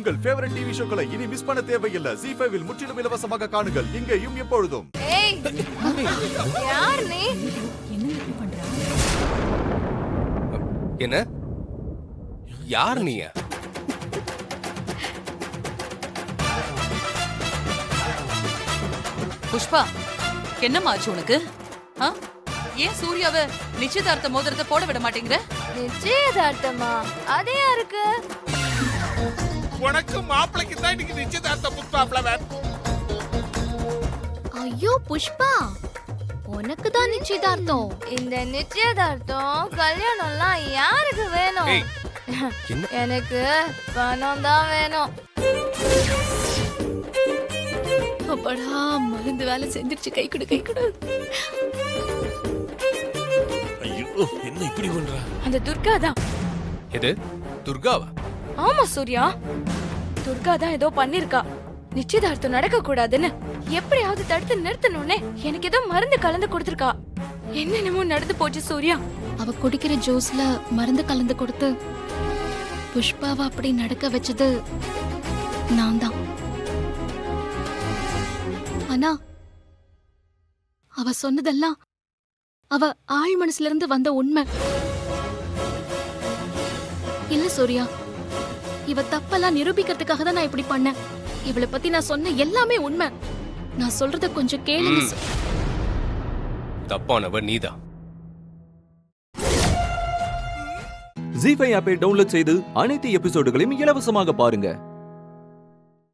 உங்கள் favourite TV ஷோக்களை இனி miss பண்ண தேவையில்லை. ZEE5 இல் முற்றிலும் இலவசமாக காணுங்கள். இங்கேயும் எப்பொழுதும். ஏய் யார் நீ? என்ன இப்படி பண்ற? என்ன? யார் நீ? புஷ்பா, என்னம்மா ஆச்சு உனக்கு? ஏன் சூர்யாவை நிச்சயதார்த்த மோதிரத்தை போட விட மாட்டேங்கிற? நிச்சயதார்த்தமா? அது யாருக்கு? உனக்கு மாப்பிளைக்கு தான் இன்னைக்கு நிச்சயதார்த்தம் புஷ்பாப்ளவன். ஐயோ புஷ்பா, உனக்கு தான் நிச்சயதார்த்தம். இந்த நிச்சயதார்த்தம் கல்யாணம்லாம் யாருக்கு வேணும்? ஏய், என்ன? எனக்கு பணம் தான் வேணும். அப்படா, மருந்து வேலை செஞ்சிருச்சு. கை கொடு, கை கொடு. ஐயோ, என்ன இப்படி பண்றா? அந்த துர்கா தான். எது? துர்காவா? ஆமா சூர்யா, துர்கா தான் ஏதோ பண்ணிருக்கா. நிச்சயதார்த்தம் நடக்க கூடாதுன்னு எப்படியாவது தடுத்து நிறுத்தணும்னே எனக்கு ஏதோ மருந்து கலந்து கொடுத்திருக்கா. என்னென்னமோ நடந்து போச்சு சூர்யா. அவ குடிக்கிற ஜூஸ்ல மருந்து கலந்து கொடுத்து புஷ்பாவை அப்படி நடக்க வச்சது நான் தான். ஆனா அவ சொன்னதெல்லாம் அவ ஆழ் மனசுல இருந்து வந்த உண்மை இல்ல சூர்யா. இவ தப்பெல்லாம் நிரூபிக்கிறதுக்காக தான் நான் இப்படி பண்ணேன். இவளை பத்தி நான் சொன்ன எல்லாமே உண்மை. நான் சொல்றத கொஞ்சம் கேளுங்க. தப்பானவ நீதான். ZEE5 ஆப்பை டவுன்லோட் செய்து அனைத்து எபிசோடுகளையும் இலவசமாக பாருங்க.